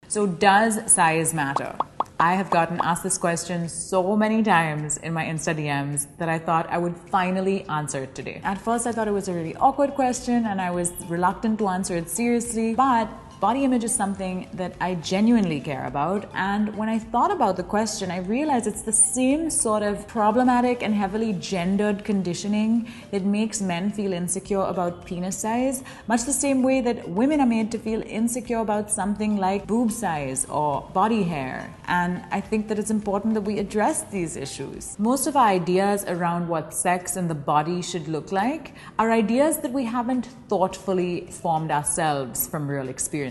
So does size matter? I have gotten asked this question so many times in my Insta DMs that I thought I would finally answer it today. At first, I thought it was a really awkward question and I was reluctant to answer it seriously, but body image is something that I genuinely care about, and when I thought about the question, I realized it's the same sort of problematic and heavily gendered conditioning that makes men feel insecure about penis size, much the same way that women are made to feel insecure about something like boob size or body hair. And I think that it's important that we address these issues. Most of our ideas around what sex and the body should look like are ideas that we haven't thoughtfully formed ourselves from real experience.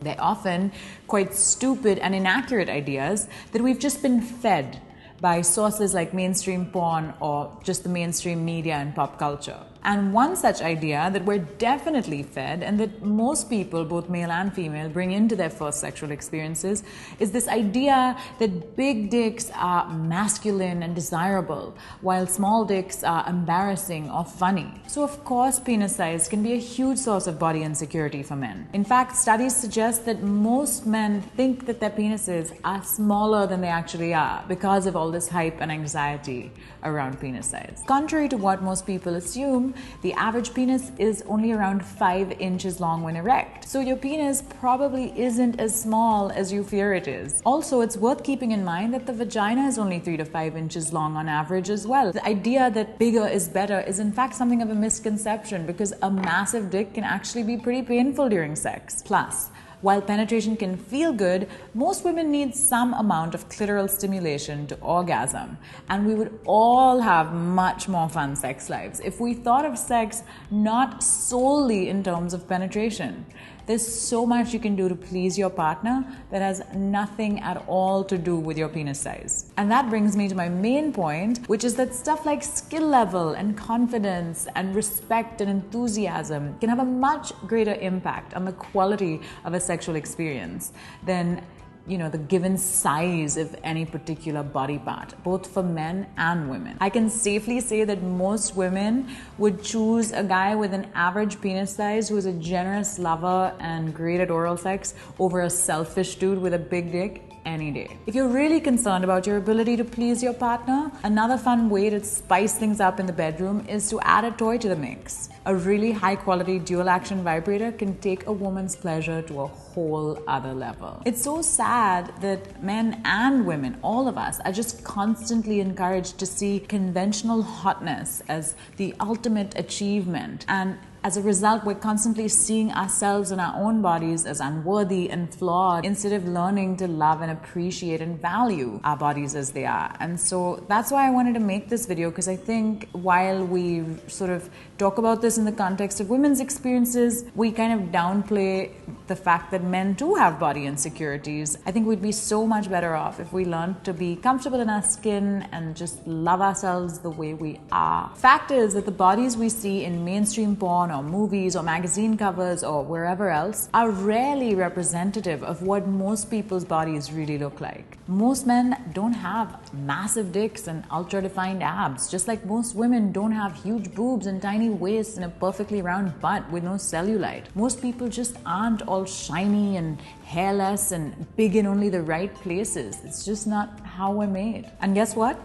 They're often quite stupid and inaccurate ideas that we've just been fed by sources like mainstream porn or just the mainstream media and pop culture. And one such idea that we're definitely fed and that most people, both male and female, bring into their first sexual experiences is this idea that big dicks are masculine and desirable, while small dicks are embarrassing or funny. So of course, penis size can be a huge source of body insecurity for men. In fact, studies suggest that most men think that their penises are smaller than they actually are because of all this hype and anxiety around penis size. Contrary to what most people assume, the average penis is only around 5 inches long when erect. So your penis probably isn't as small as you fear it is. Also, it's worth keeping in mind that the vagina is only 3 to 5 inches long on average as well. The idea that bigger is better is in fact something of a misconception because a massive dick can actually be pretty painful during sex. Plus, while penetration can feel good, most women need some amount of clitoral stimulation to orgasm. And we would all have much more fun sex lives if we thought of sex not solely in terms of penetration. There's so much you can do to please your partner that has nothing at all to do with your penis size. And that brings me to my main point, which is that stuff like skill level and confidence and respect and enthusiasm can have a much greater impact on the quality of a sexual experience than the given size of any particular body part, both for men and women. I can safely say that most women would choose a guy with an average penis size who is a generous lover and great at oral sex over a selfish dude with a big dick any day. If you're really concerned about your ability to please your partner, another fun way to spice things up in the bedroom is to add a toy to the mix. A really high quality dual action vibrator can take a woman's pleasure to a whole other level. It's so sad that men and women, all of us, are just constantly encouraged to see conventional hotness as the ultimate achievement, and as a result, we're constantly seeing ourselves and our own bodies as unworthy and flawed instead of learning to love and appreciate and value our bodies as they are. And so that's why I wanted to make this video, because I think while we sort of talk about this in the context of women's experiences, we kind of downplay the fact that men too have body insecurities. I think we'd be so much better off if we learned to be comfortable in our skin and just love ourselves the way we are. Fact is that the bodies we see in mainstream porn or movies or magazine covers or wherever else are rarely representative of what most people's bodies really look like. Most men don't have massive dicks and ultra-defined abs, just like most women don't have huge boobs and tiny waists and a perfectly round butt with no cellulite. Most people just aren't all shiny and hairless and big in only the right places. It's just not how we're made. And guess what?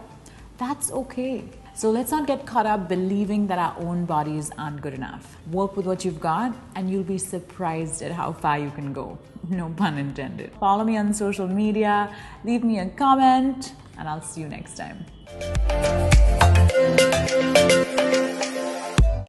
That's okay. So let's not get caught up believing that our own bodies aren't good enough. Work with what you've got and you'll be surprised at how far you can go. No pun intended. Follow me on social media, leave me a comment, and I'll see you next time.